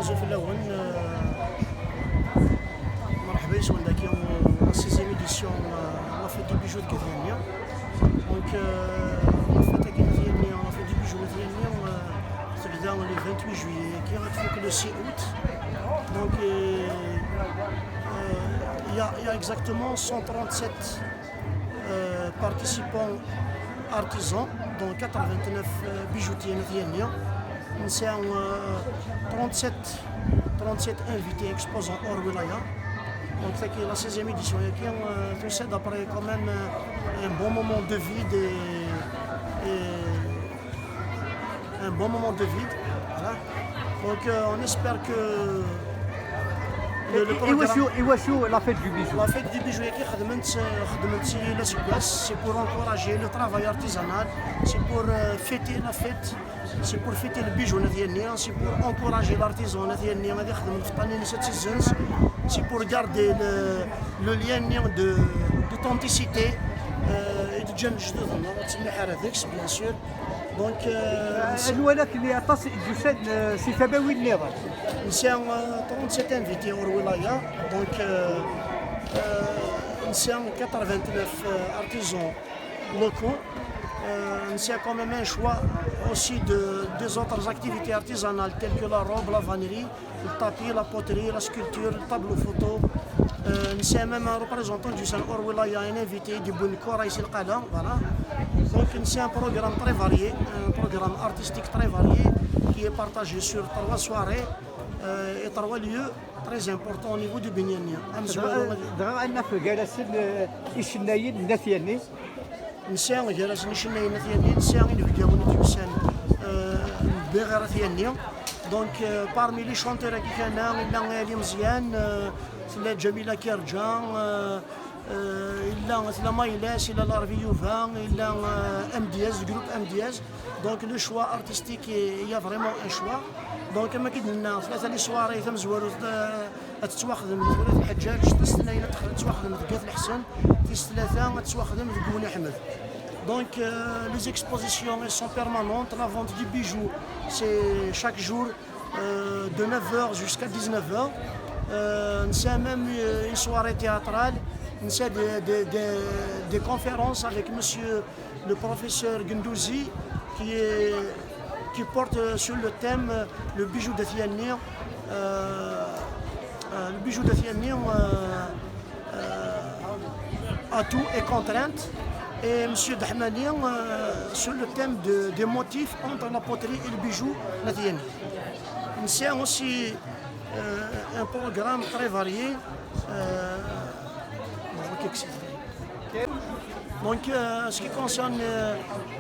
زوف الاول مرحبا يسون داكي لا سيزيام ايديسيون لا فيت دي بيجو ديالنا دونك لا فيت ديالنا لا فيت دي بيجو ديالنا تبدا لي 28 جويي كي غتفوت لو 6 اوت دونك il y a exactement 137 participants artisans dont 89 bijoutiers nationaux. Nous sommes 37 invités exposants hors wilaya. Donc c'est la 16e édition. Tout ça d'après quand même un bon moment de vide et un bon moment de vide. Voilà. Donc on espère que إيوا لا فيت دو بيجو لا فيت دي بيجو كي خدمت لا سيكواس سي بور انكوراجي لو ترافاي ارتيزانال سي بور فيتي لا فيت سي بور فيتي البيجو ديالنا سي بور انكوراجي لارتيزون ديالنا غادي يخدم في طنين سيتيزنز سي بور غاردي لو ليان دو دوتونتيسيتي ديال جدودنا تسمح هذاك بيان سور دونك الولات اللي عطاس جوساد سي تباوي النظام نسيان 37 انفيتي اور ولايه دونك نسيان 89 artisans locaux نسيان quand même un choix aussi des autres activités artisanales telles que la robe, la vannerie, le tapis, la poterie, la sculpture, le tableau photo نسيان même un représentant du San or wilaya un invité du Bouniko Raïs El Qada voilà donc c'est un programme très varié un programme artistique très varié qui est partagé sur 3 soirées et 3 lieux très importants au niveau du Bignania. دغا أن في جلسة الشنايين النثياني نسيان جلسة الشنايين النثياني نسيان يفجعون تيوسان بغير ثياني دونك parmi les chanteurs qui كانوا إلا اللي مزيان سلا جميلة كيرجان إلا سلا مايلاس إلا لارفي يوفا إلا ام دي اس جروب ام دي اس دونك لو شوا ارتستيك هي فريمون ان شوا دونك كما كيدنا ثلاثه لي سواري ثم زوارو تتواخدم ولاد الحجاج تستناينا تتواخدم في كاف الحسن تيس ثلاثه تتواخدم في بوني احمد دونك les expositions elles sont permanentes la vente du bijou c'est chaque jour de 9h jusqu'à 19h نسى même une soirée théâtrale نسى des conférences avec monsieur le professeur Gendouzi qui porte sur le thème le bijou de Thianir le bijou de Thianir atout et contrainte et monsieur Dahmani sur le thème des motifs entre la poterie et le bijou de Thianir. C'est aussi un programme très varié. Donc, ce qui concerne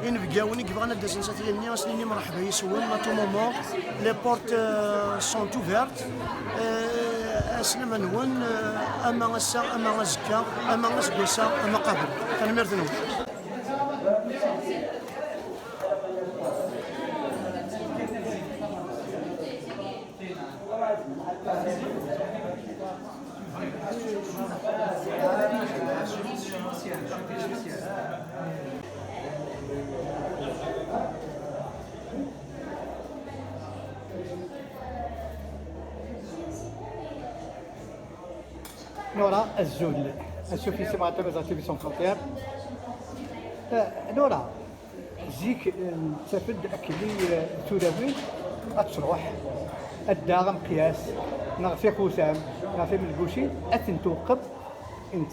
une vidéo, qui va être des à tout moment, les portes sont ouvertes. نورا الزول شوفي سمعت تبي سون فونتير نورا زيك تفد اكلي توراوي تروح الداغم قياس نغفي قوسام نغفي من الكوشي اتنتوقف انت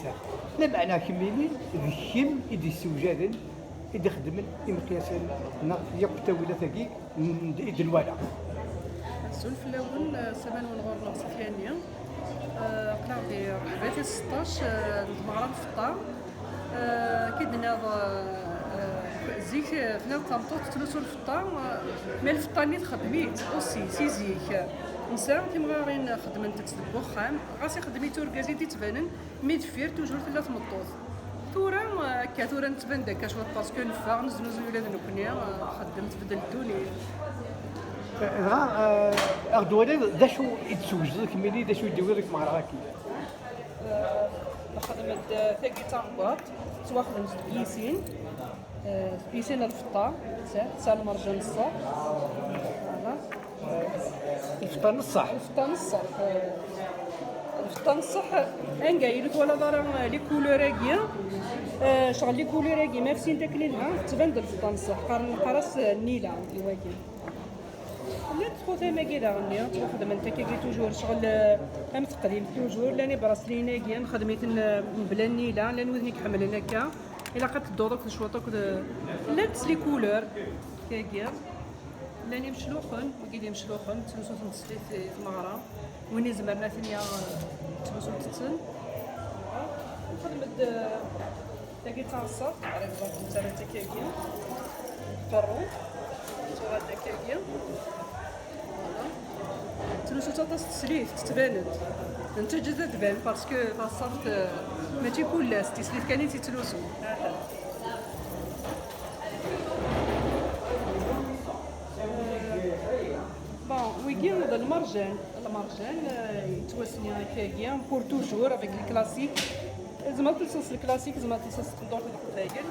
لا معنى كميني ذكيم يدي السوجادن يدي خدمن المقياس يقتا ولا ثقيق يد الوالا الزول في الاول سمان ونغور نقص ثانيه قلاودي رحباتي 16 المغرب فطار كيدنا زيك فينا تنطوط تلوسو الفطار مي الفطاني تخدميت اوسي سيزيك نسا تيمغارين خدمت تبوخام غاسي خدميتو ركازي تيتبانن مي دفير توجور ثلاث مطوط تورا كثورا نتبان داك شويه باسكو نفاق نزوز ولاد نكنيا خدمت بدلتوني أردواني دا شو يتزوج كملي دا شو يدوي لك مع راكي خدمت ثاقي تاع تواخدم بيسين الفطار سال مرجان الصبح فوالا الفطان الصح. الفطان الصح. الفطان الصح انقايلك ولا ضرا لي كولوراكيا شغل لي كولوراكي ما فسين تاكلي لها تبان الفطان الصح قارن قراص النيله الواكي لا تدخل ثما كذا غني تخدم انت كي توجور شغل ام تقديم توجور لاني براسلينا كي نخدميت بلا النيله لان وذنك حملنا هكا الا قد تدورك شوطك لا تسلي كولور كاكيا لاني مشلوخن وكيدي مشلوخن تنسو تنسلي في المغرب وين زمرنا ثانيه تبسو تتسن خدمت تاكي تعصب على بالك انت تاكيا فرو صورة تاكيا تنسو تطاس تسليت تتباند انت جدا تبان باسكو تعصبت ماشي كلاس تسليت كاني تتلوسو ويجي المرجان يتوسني هكايا بور توجور افيك الكلاسيك زعما تلصص الكلاسيك زعما تلصص تدور القبايل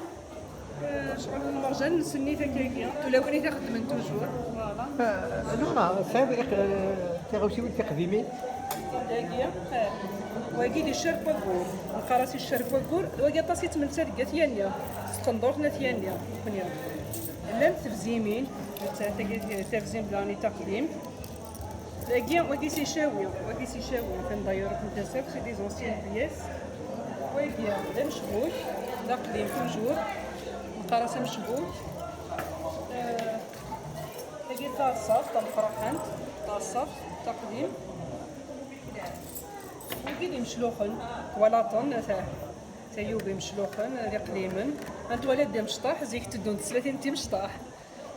شغل المرجان نسنيت هكايا تلاوني تخدم من توجور فوالا نورا صعيب تغوشي تقديمي هكايا واكيد الشرب والكور القراصي الشرب والكور واكيد طاسي تملسات ثيانيا تندورنا ثيانيا كنيا لم تفزيمين تفزيم بلاني تقديم لاكيا واكي سي شاوي كان دايور كنت ساك سي دي زونسيان بياس واكيا لا مشبوك لا قديم توجور القراصه مشبوك لاكي تاع الصاف تاع الفرحانت تاع الصاف تقديم واكي مشلوخن ولاطن تايوبي مشلوخن اللي قديمن انت ولد مشطاح زيك تدون 30 تي مشطاح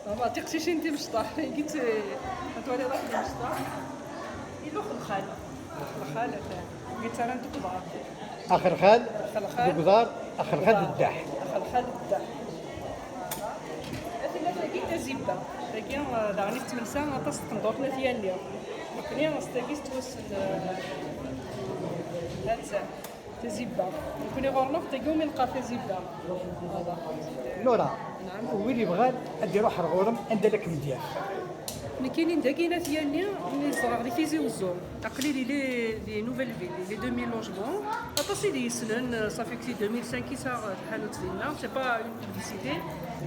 ما تقشيش انت مشطاح قلت انت ولد واحد مشطاح يلوخ الخال قلت انا انت كبار اخر خال بقدار اخر خال الدح لكن زبده لكن دعني تملسان طاس تندورنا ثيانيا لكن انا استاكيس توصل هاتسا تزبده يكون يغورنوك تلقاو من قافي زبده هذا نورا نعم وين يبغى ادي روح الغورم عندك مديان مي كاينين داكينا ثيانيا اللي صغار لي فيزي وزور تقليلي لي نوفيل فيل لي 2000 لوجمون اطاسي دي يسلن صافي كتي 2005 كي صار الحانوت ديالنا سي با اون بوبليسيتي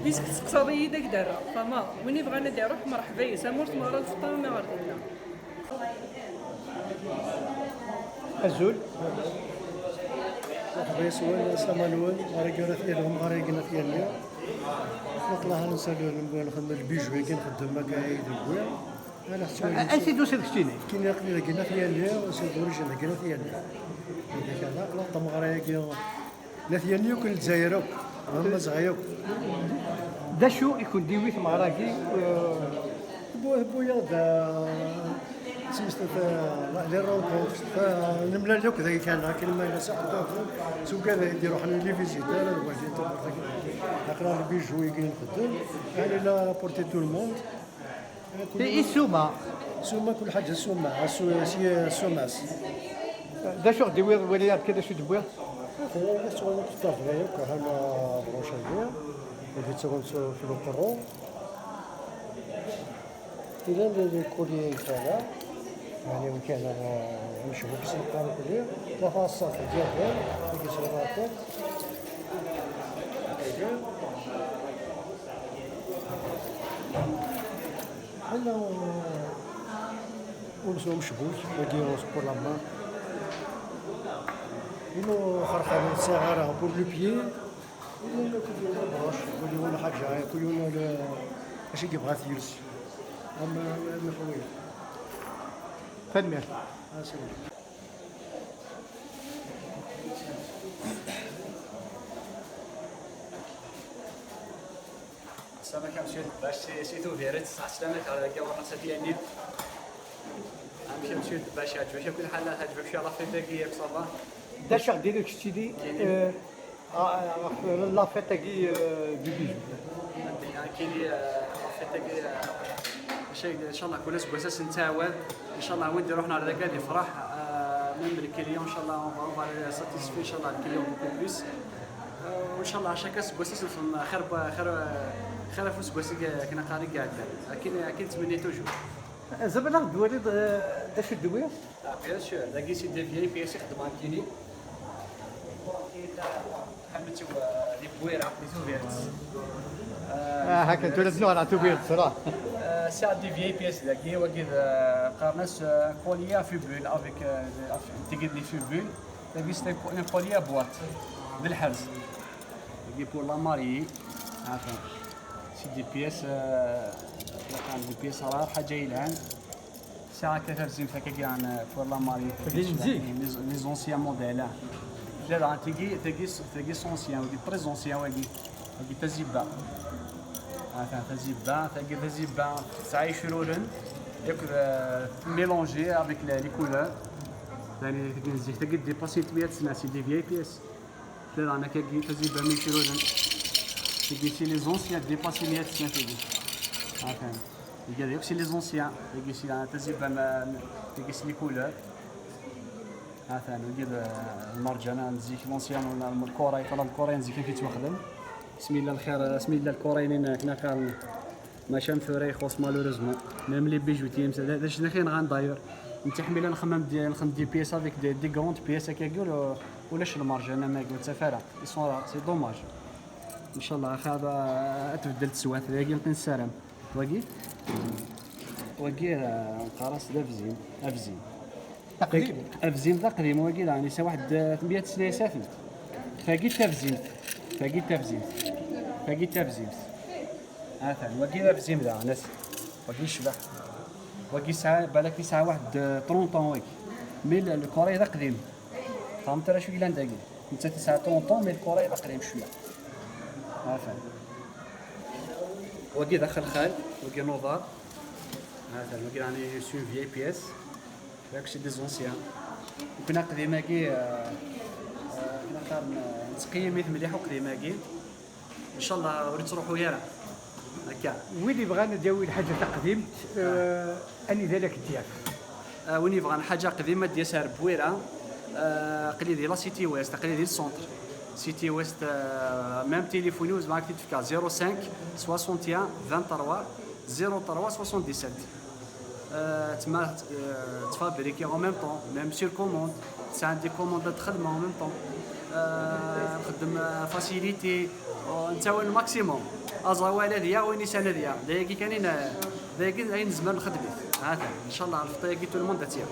ديسك اقتصاديه داك دارا فما وين يبغى ندير روح مرحبا يسامرت مرة الفطار ما غادينا الزول بيسوال سمالول غاريقنا فيهم غاريقنا فيها نطلع نسالو نخدم البيجوي كنخدم مكايد وكوع انا حتى انت دوسي دشتيني كاين لقينا فيها اللي وسيدو رجل لقينا فيها اللي هذاك انا قلت مغريق لا فيها اللي وكل الجزائر هما صغير دا شو يكون ديويت مغراكي بويا دا سمست لي رونكونت نملا لوك ذاك كان كلمه صح سوق هذا يديروا حنا لي فيزيتور واحد نقرا البيجو يجي نخدم يعني لا بورتي تو الموند اي سوما كل حاجه سوما سوماس دا شو ديوير وليات كذا شو دبوير سوالف كتاف غير كهنا بروشاجير اللي تكون في البرو إلى الكولي كذا يعني وكان نشوفو كيس نقارو كولي تفاصيل ديالها اللي كيصيرات حنا ونسو مشبوك وديرو سبور لا مان إنو خرخانة صغيرة بور لو بيي إنو كيديرو بروش كيديرو حاجة كيديرو ماشي كيبغى ثيوس أما خويا تنمير السلام كامشي باش سيتو فيريت صح سلامك على كاع ديالني كامشي باش تعجبك كل حاله تعجبك شي لافيت كي صافا دا شو ديرو كشتيدي لا فيت كي دو بيجو كاين لافيت كي شيء ان شاء الله كل اساس نتعاون ان شاء الله ودي روحنا على ذاك يفرح من الكليون ان شاء الله اون فا ساتيسفي ان شاء الله الكليون بوكو بليس وان شاء الله شاكا سكواسيس خير فوس كواسي كنا قاري قاعد لكن اكيد تمني توجور زعما الدوالي اش الدوير؟ بيان سور داكي سي دي في بيس يخدم على كيني حملتو دي بويرة دي توفيرت هكا تولدنا على توبير صراحه. ساعة دي في بيس داكي وكيد قارناس كوليا في بول افيك تيكيت لي في بول داكي سي ان كوليا بواط بالحرز داكي بور لا ماري عارفين سي دي بيس كان دي بيس رايحة جاي لهان ساعة كثر زين فكا كان بور لا ماري لي زونسيان موديل لا لا تيجي سونسيان ودي بريزونسيان ودي تزيبا تزيبا تعيش رولن ياكل ميلونجي افيك لي كولور يعني نزيد تقد ديباسي 3 سنة سي دي في بيس لا انا كي تزيبا ميشي رولن تيجي سي لي زونسيان ديباسي 100 سنة تيجي عارفين يقال ياك سي لي زونسيان تيجي سي تزيبا تيجي سي لي كولور عارفين وقيل المرجان نزيك لونسيان ولا الكوري طلع الكوري نزيك كيف تخدم بسم الله الخير بسم الله الكوريين كنا قال ما شام فوري خوس مالوريزمون ميم لي بيجوتي مثلا شنو كاين غنداير نتحمل نخدم دي بيس افيك دي غروند بيس هكا يقول ولاش المارجان ما قلت سفاره سي دوماج ان شاء الله هذا تبدل تسوات هذاك يمكن السلام وكي قراص دافزين افزين تقديم افزين تقديم وكي يعني سا واحد 100 سنه سافن فاقي تافزين مثلا وكي تافزين ذا ناس وكي شبح وكي ساعه بالك ساعه واحد 30 طون وكي مي الكوري ذا قديم فهمت راه شويه لانداكي انت ساعه 30 طون مي الكوري ذا قديم شويه عارفين وكي دخل خال وكي نوضار مثلا وكي يعني سو في بي اس داك سي دي زونسيان كنا قديمه كي كنا نتقيم مثل مليح وقديمه كي ان شاء الله وريت تروحوا يارا هكا وين بغى نداوي حاجه تقديم اني ذلك ديالك وين يبغى حاجه قديمه ديال سار بويره قلي ديال لا سيتي ويست قلي ديال السونتر سيتي ويست ميم تيليفوني وز معاك تيفكا 05 61 23 03 77 تما تفابريكي اون ميم طون ميم سير كوموند سي عندي كوموند تخدم اون ميم طون نخدم فاسيليتي نتاوي الماكسيموم ازوال هذيا ونيسان هذيا دايكي كاينين دايكي نزمر نخدم هذا ان شاء الله الفطيه كي تو الموند تاعي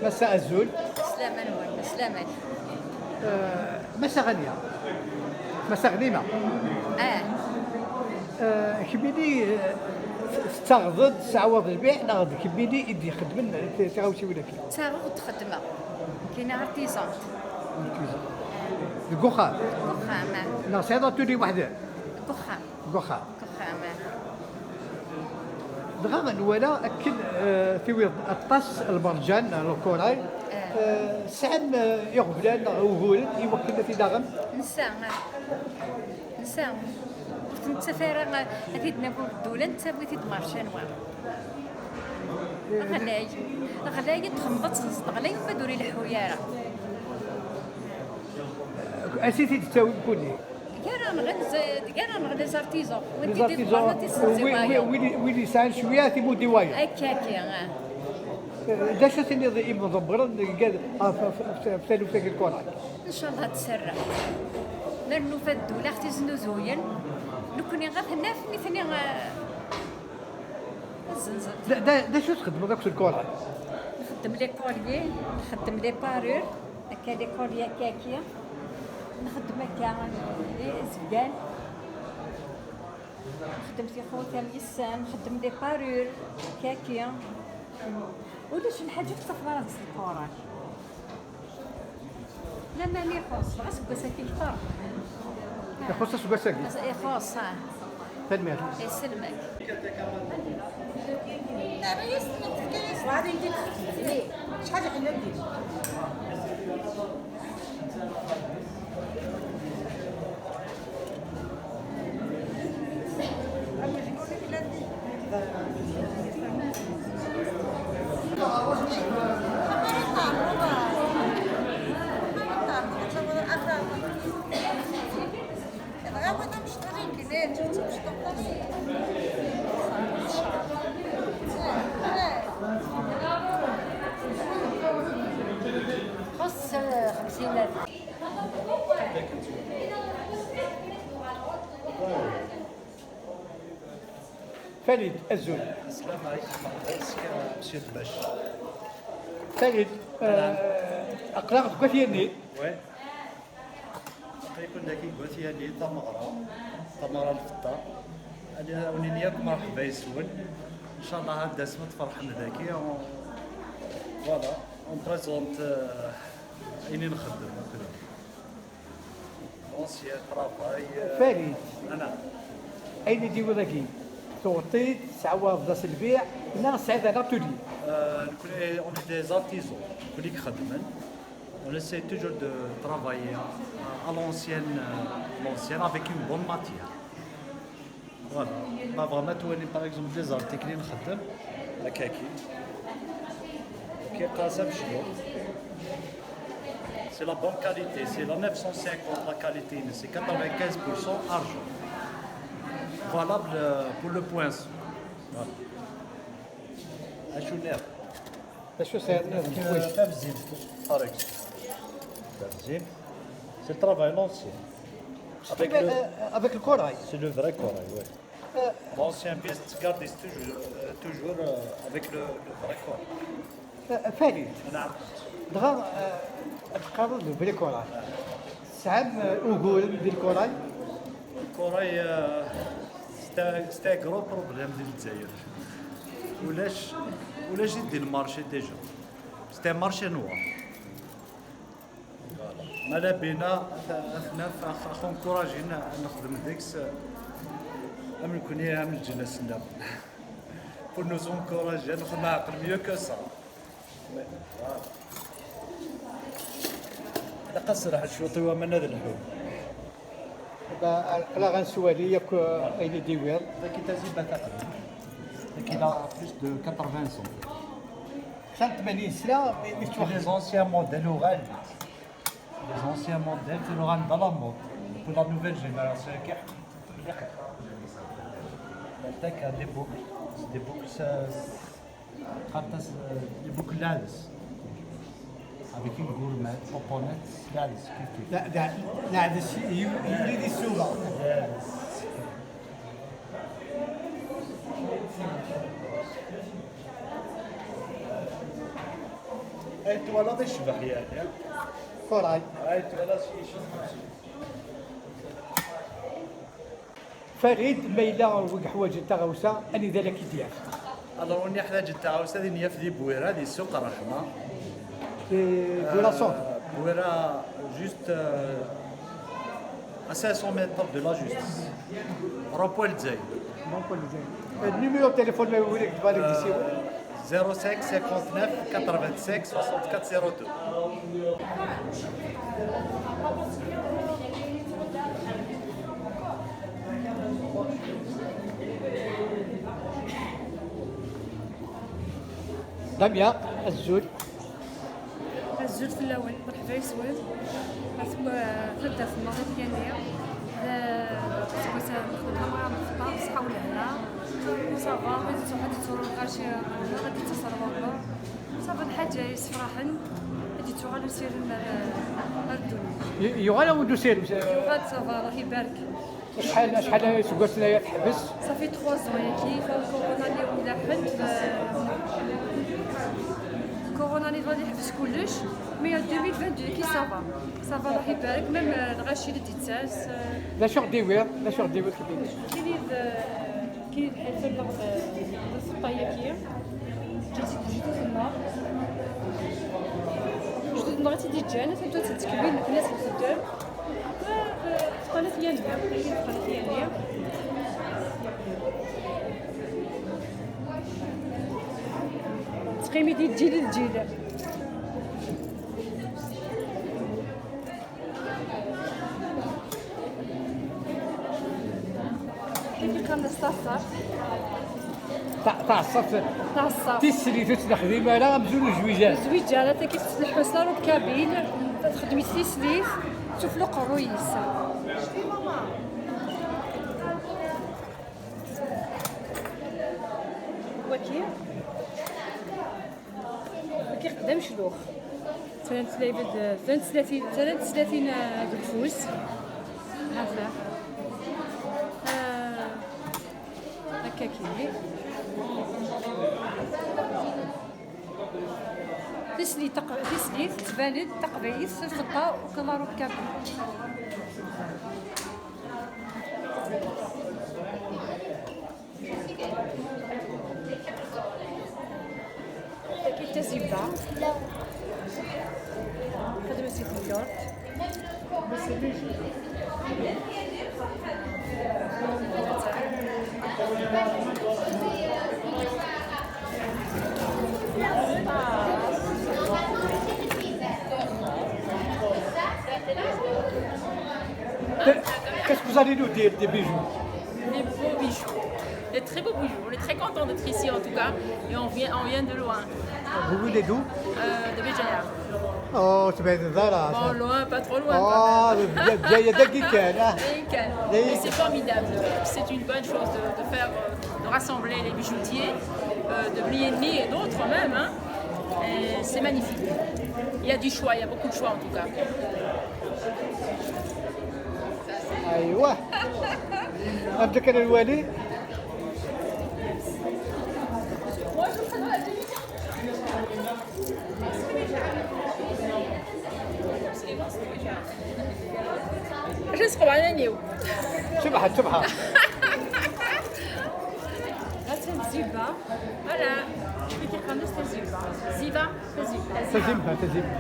مساء الزول سلاما نوال سلاما مساء غنية مساء غنيمة كبيدي تغضد تعوض البيع نغض كبيدي يدي يخدم تغاوشي ولا كي تاغوت خدمة كاين ارتيزون الكوخام كوخامة نصيدة تولي وحده كوخام كوخام كوخامة دغا ولا اكل في ويض الطاس المرجان الكوراي سعم يغفلان وغول يوكلنا في داغم نسا انت فارغ اكيد نقول الدوله انت بغيتي تمارشان غلاي تخمضت غلاي ما دوري الحوياره اسيتي تساوي كلي كاع نغدا زارتيزون ويلي سان شويه تيمو ديوايا هكاكي داش تني مضبر قال في فيك الكره ان شاء الله تسرع لانه في الدوله اختي زنوزوين لو كوني غير هنا في ثاني الزنزل دا شو تخدم داك الكره نخدم لي كوليي نخدم لي بارور هكا لي كوليي كاكيه نخدم هكا لي زبال نخدم في خوتها اليسان نخدم لي بارور كاكيه ولاش الحاجه في صفرات الكره لا ماني خاص غاسك بساكي الفرق يخص سكاساكي خاص تنمير يسلمك وهذا يدير شحال حنا ندير خص 50,000. فريد الزول. السلام عليكم. مسيو الباش. فريد أقلام كوثيني. وي. يكون داكي كوثيني تمغرة الفطة. أنا ونياكم مرحبا يسول. إن شاء الله هاد اسمه تفرحنا ذاكي. فوالا اون بريزونت إني نخدم هكذا. اونسيان طرافاي. فريد أنا. أين يجيو ذاكي؟ توطيت تعوض داس البيع ناس سعيد على تولي. On est des artisans, كلك خدمن. On essaie toujours de travailler à l'ancienne avec une bonne matière. Voilà. Pas vraiment tout par exemple des arts techniques نخدم هكاكي. كي قاسم شنو؟ C'est la bonne qualité, c'est la 950 la qualité, c'est 95% argent. Valable pour le poinçon. Voilà. أشو شو صاير؟ Tafzine, par exemple. Tafzine, c'est le travail l'ancien. avec الكوراي. C'est le vrai corail, oui. L'ancien pièce se garde toujours avec le vrai corail. فريد نعم. دغا تقرر بلي كوراي. سعب وقول ديال الكوراي. الكوراي c'est un gros problème ديال الجزائر. ولاش يدي المارشي ديجا. C'est un marché noir. مالا بينا احنا انكوراجينا نخدم ديكس ام نكون هي من الجنس الناب pour nous encourager نخدم عقل mieux que ça. هذا قصر واحد الشوطي ومن هذا الحوم. لا غنسوالي ياك اين ديوير. ذاك تزيد تقريبا. ذاك il a plus de 80 ans. 80 سنه مش Les anciens modèles orales. Les anciens modèles c'est l'oral dans la mode. Pour la nouvelle génération qui a des boucles. C'est des boucles des boucles lades. Avec une gourmette, poponnette, lades. لا هذا الشيء يريد السوبه. انت ولا تشبح يعني. كوراي. انت ولا شيء. فريد ميلا وقع حوايج تاع غوسه اني ذلك يدير. الله وني حلاج تاع هذه نيه في بويره هذه سوق رحمه. بوراسون. Bouera, juste à 500 mètres de la justice. Rond-point Zay. النيميرو التليفون ما يوريك تبارك ديسيو. 05 59 85 64 02. دمياط الزول. الزول في الاول مرحبا يسود ثم تبدا في المغرب ديالنا سويت الخدمه مع الفطار صحه ولهنا صافا بديت واحد التورو غاشي غادي تصرفوا صافا الحاجه يسفراحن بديت غادي نسير الدنيا يغالا ودو سير. يوغاد صافا الله يبارك. شحال سكوات سنايا تحبس؟ صافي 3 زون كيف الكورونا اللي ولا حد كورونا اللي غادي يحبس كلش مي 2022 كي صافا الله يبارك ميم الغاشي اللي تيتساس لا شغل ديوير لا شغل ديوير كيفاش؟ كاين الحياه الارض السطايكيه جيت تما جيت تما تيدي جانا تبدا تتكبين الناس الخدام في قناه يانيا كاين في قناه يانيا تقيمي ديال الجيل للجيل. كيف كان نستفسر تاع الصف تاع الصف تيسلي تخدم على مزول الجويجات. زويجه لا كيتسلح حسن ركابين تخدمي تيسليف تفلو قرويس. وكي ما كيخدمش لوخ 33 بالفوس هذا هكا كيلي تسلي تباند تقبيس الفطا وكما ركاب. كي تزيبا خدمة سيت الكورت Qu'est-ce que vous allez nous dire des bijoux? Des beaux bijoux, des très beaux bijoux. On est très content d'être ici en tout cas et on vient de loin, Vous venez d'où? de Béjaïa. Oh, tu vas être là. Bon, loin, pas trop loin. Oh, il y a des geeks là. Mais c'est formidable. C'est une bonne chose de faire, de rassembler les bijoutiers, de Blieni et d'autres même. Hein. Et c'est magnifique. Il y a du choix, il y a beaucoup de choix en tout cas. ايوه عندك انا الوالي. Je suis pas un شبحت زيبا Voilà. كي كيخلص زيبا Ziva, تزيمها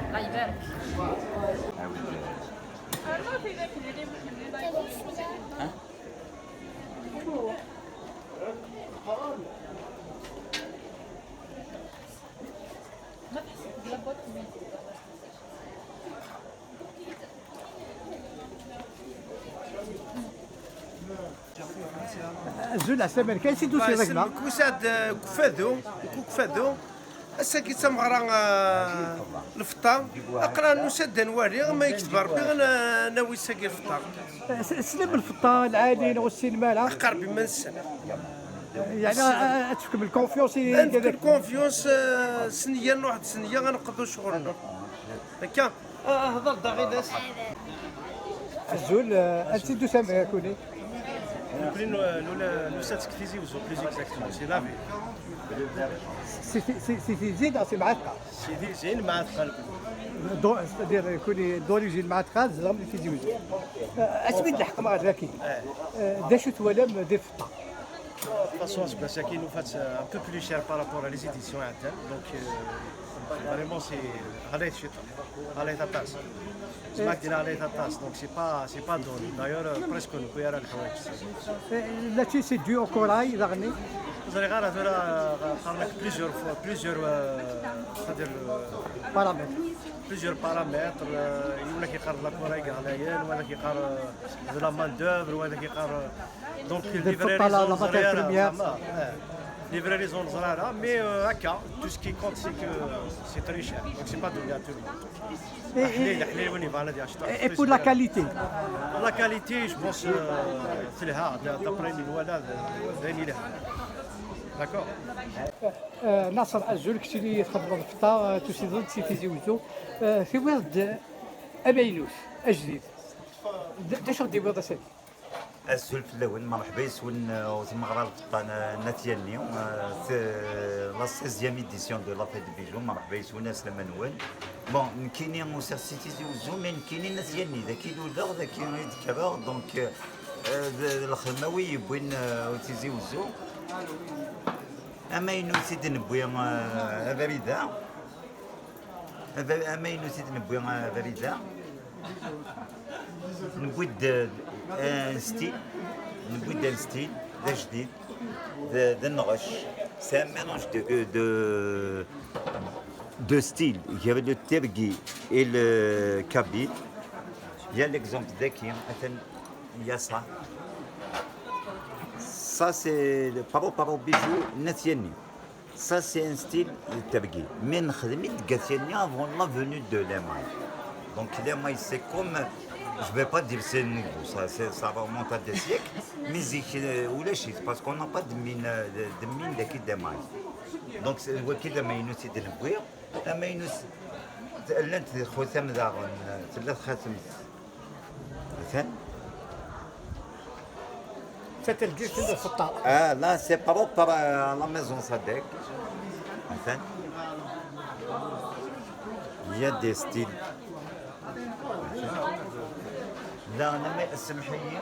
الله يبارك. الزول عسى كاين سي دوسي رجلا. كوساد كفادو الساكي تمغرا الفطار اقرا نسد نواري ما يكتب ربي ناوي ساكي الفطار سلم الفطار العادي والسينما لا قربي من السنه يعني تفكم الكونفيونس انت كذاك. الكونفيونس سنيه واحد سنيه غنقضوا شغلنا هكا هضر داغي ناس الزول انت دوسا كوني. Nous satisfaisons plus exactement, c'est la vie. سي زيد سي معتقه. زين مع القلب. c'est-à-dire كوني دوريجين معتقه زعما في زوج. اسمي الحكم هذاك. داش توالم دير فطا. De toute façon, c'est qui nous fait un peu plus cher par rapport à les éditions Intel. Donc, vraiment, c'est à l'état tasse. C'est pas qu'il a à l'état tasse, donc c'est pas donné. D'ailleurs, presque nous pouvons aller à لا تي سي دو كوراي دغني. Vous allez regarder plusieurs بارامتر. plusieurs paramètres. Il y a qui parlent de la Corée ghanéenne, il y a qui parlent de la main d'œuvre, il y a qui parlent donc livrer les zones rares, mais à cas, tout ce qui compte c'est que c'est très cher, donc c'est pas donné à tout le monde. Et pour la qualité? La qualité, je pense, c'est le hard, d'après les lois là, d'accord. ناصر الزول كنتي يتخدم الفطا تسيدون سي زوجو في ولد امينوس اجديد داش غدي بيض سيدي. السلف الاول مرحبا يسون وتمغرا الفطان ناتيالني لا 16 ايديسيون دو لا فيت بيجو مرحبا يسون اسلام نوال بون كاينين موسيرسيتي زوزو مي كاينين ناتيالني ذاك يدور ذاك يتكبر دونك الخدمه يبوين تيزيوزو اما ينوسيد نبوي فريده اما ينوسيد نبوي فريده نبوي ستيل نبوي ستيل ذا جديد ذا النغش سي ان ميلونج دو ستيل يا لو تيرغي اي لو كابيل يا ليكزومبل ذاكي مثلا يا صح Ça, c'est le paro bijou nationaux. Ça, c'est un style tabghi. Mais nous avons avant la venue de l'émail. Donc l'émail, c'est comme, je ne vais pas dire c'est nouveau, ça remonte à des siècles, mais c'est parce qu'on n'a pas de mine d'émail. Donc c'est le qui de maïnus et de l'ouïr. La maïnus, l'un des khotam d'arun, c'est le khatam. C'était le guichet de Fouta. Ah, là, c'est par rapport à la maison Sadek. Il y a des styles. Là, on a mis السمحية.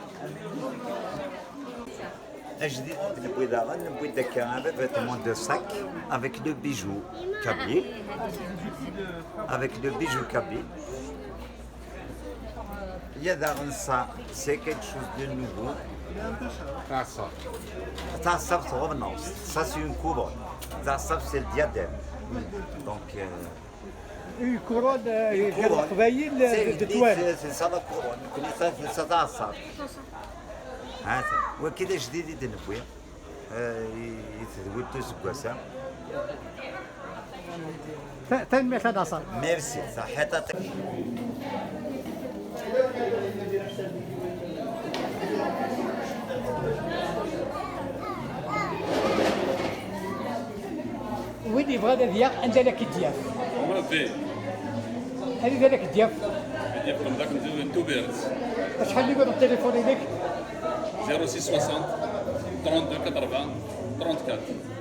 الجديد نبغي داغا نبغي داك un vêtement de sac avec le bijou kabyle. Avec le bijou kabyle. Il y a dans ça, c'est quelque chose de nouveau. Tassab, ça c'est une couronne. Tassab, c'est le diadème. Donc, Une couronne de toile. C'est ça la couronne. C'est tassab. وكذا جديد يدير خويا يتزوج تسكوسا تنمية هذا ميرسي صحتها وين يبغى هذا دياف عندنا لك الدياف هذه ذاك الدياف كم ذاك تو بيرز شحال اللي يقول التليفون لك 0660 32 80 34